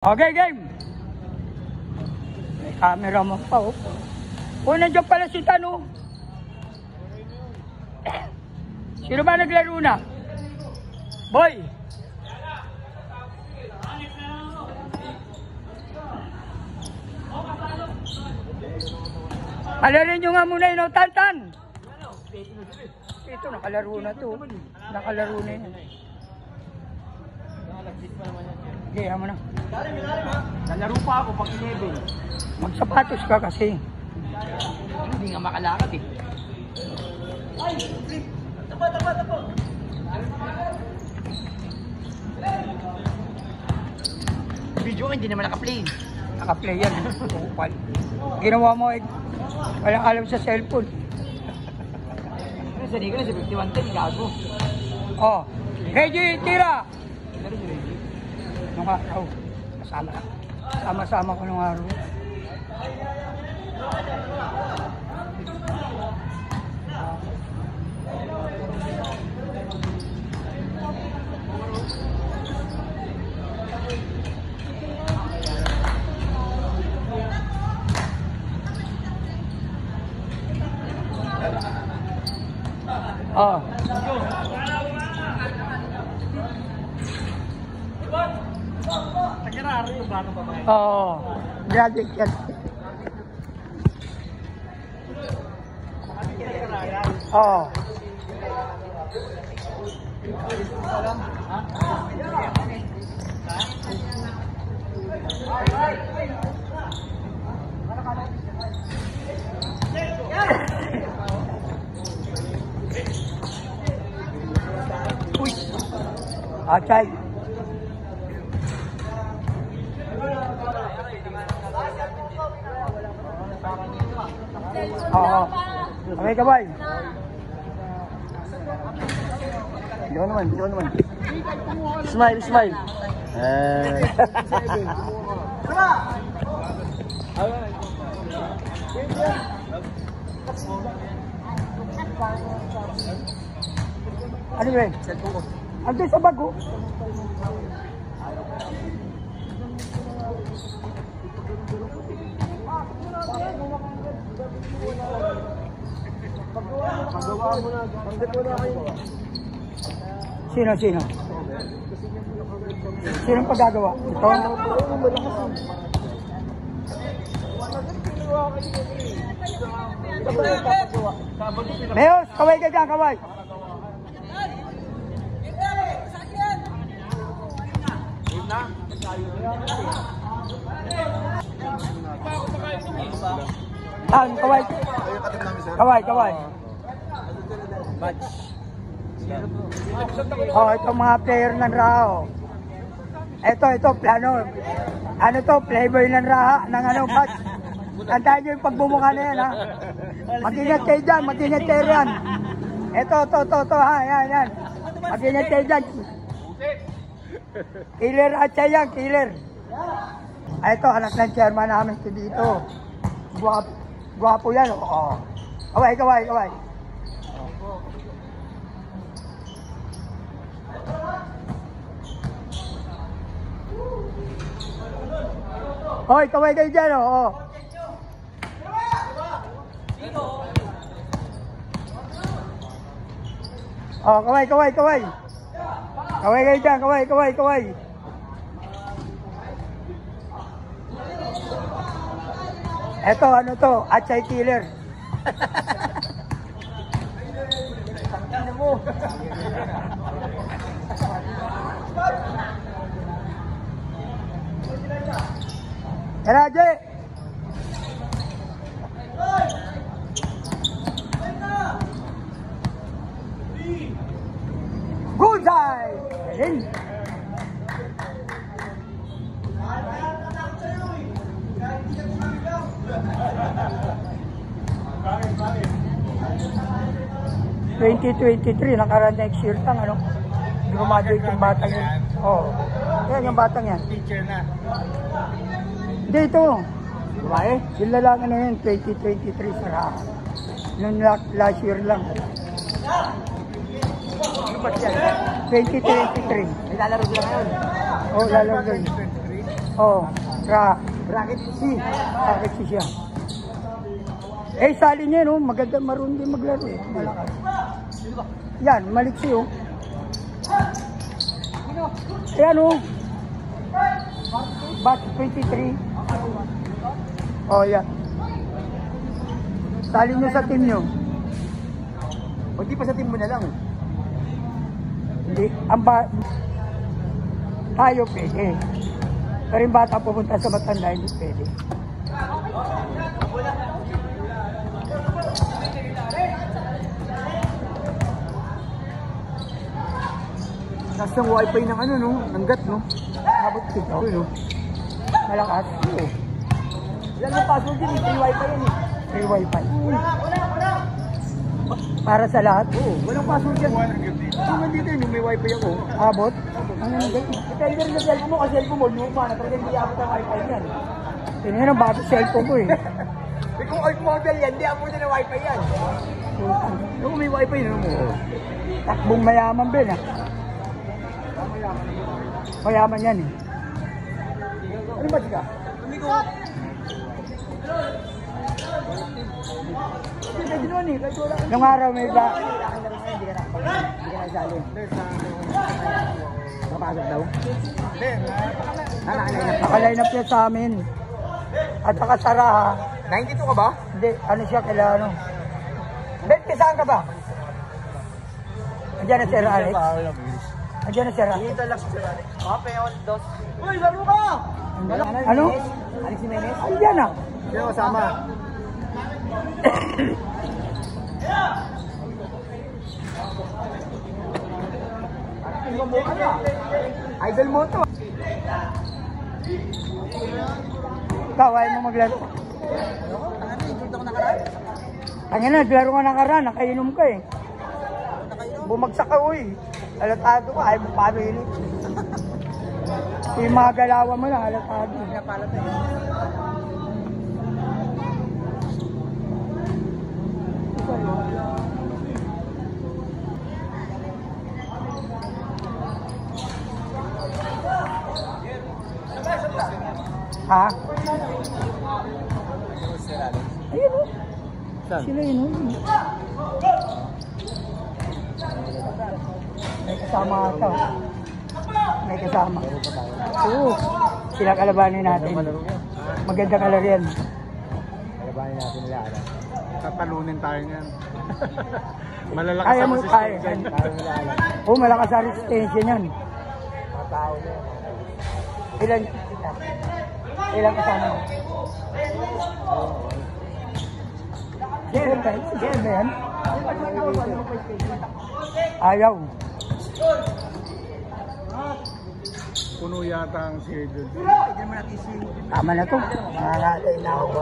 Okay, game. May camera mo pa, oh. Oh, nandiyan pala si Tano. Sino ba naglaro na? Boy! Palarin nyo nga muna yun, Tantan. Ito, nakalaro na to. Nakalaro na yun. Okay, mo na. Nalaro pa ako pag 11. Magsapatos ka kasi. Hindi nga makalakad eh. Ay! Flip! Tapa! Video ko hindi naman naka-play. Naka-play yan. Ginawa mo eh. Walang alam sa cellphone. Pero sa Nico na sa 5110, gago. Oh. Reggie, tira! Nung araw. Sama-sama ko nung araw. Oh. Tagararo yung bago pa ba? Oo. Graduate yan. Oo. Uy. Acay. Oo. Okay ka, boy? Ikaw naman. Smile. Ano yun? Andun sa bago. Sino? Sinong paggagawa? Ito? Leos, kaway ka dyan, kaway. Kaway. Kaway. Oh, ito mga player ng Raha. Ito, plano. Ano to, playboy ng Raha, ng ano, batch. Tandaan nyo yung pagbumuka na yan, ha. Mag-ingat kayo dyan, Ito, ha, yan. Mag-ingat kayo dyan. Killer at siya yan, killer. Ito, anak ng chairman namin ito dito. Guwapo yan, oh. Kaway. Hoy, kaway kayo dyan, oh. Oh, kaway. Kaway kayo dyan, kaway. Eto, ano to? Achay killer. Ano mo? Tara, Jay! Goalside! Ayun! ...2023, nakaraan next year tang, ano? Graduate yung batang yun. Oo. Yan yung batang yan. Teacher na. Dito. Babae? Yung lalaki na yun, 2023 sa Raha. Nung last year lang. Ano ba siya? 2023. Nilalaro sila ngayon. Oo, lalaro doon. Oh, Bracket C. Bakit siya? Eh, sali niya, no? Maganda, marunong din maglaro, eh. Malakas. Yan, maliksi, oh. Ayan, oh. Batch 23. Oh, yan. Sali niyo sa team niyo. O di pa sa team mo na lang. Hindi, tayo pwede. Pero yung bata pupunta sa matanda, hindi pwede. Tapos ng wifi ng ano, no? Ng GAT, no? Habot dito. No? Malakas. Oo. Ilan ang password yun? Free wifi yan eh. Free wifi. Para sa lahat. Oo, walang password yan. Kung nandito yun, may wifi ako. Abot. Ano yung ganyan? Depende rin sa cellphone mo, kasi cellphone mo, luma na talaga hindi abot ang wifi yan. Tingnan ang bago cellphone ko, eh. Kung old model yan, hindi abot na wifi yan. Kung may wifi, no mo? Takbong mayaman, Ben, ah. Mayaman yan, eh. Ano ba siya? Amigo. Hindi doon eh, kahit wala. Nung araw may ba? Hindi ka na isali. Napasok daw? Hindi. Nakaline up niya sa amin. At saka Sara, ha? 92 ka ba? Hindi, ano siya, kailangan, ano? Ben, saan ka ba? Andiyan na Sir Alex. Andiyan na Sir Alex. Dito lang siya. Kape on dos. Uy, laro ka! Ano? Alex Jimenez? Andiyan na. Sino kasama? Idol mo to. Ikaw, ayaw mo maglaro. Tangina, naglaro ka nakaraan, nakainom ka, eh. Bumagsak ka, uy. Alatado ka, ayaw mo paano yun, eh. Yung mga galawan mo na, alatado. Pinapalat eh. Ha? Ayun, oh. Saan? Sila yun, oh. May kasama ata. May kasama. Oo. Sila kalabanin natin. Maganda kalaro yan. Kalabanin natin nila. Tatalunin tayo niyan. Malalakas Kaya mo, kaya. nila alam. Oo, malakas sa resistensya yan. Matao na. Ilang kasama mo? Game ba yan? Ayaw. Puno yata ang schedule. Tama na to. Nakakatay na ako.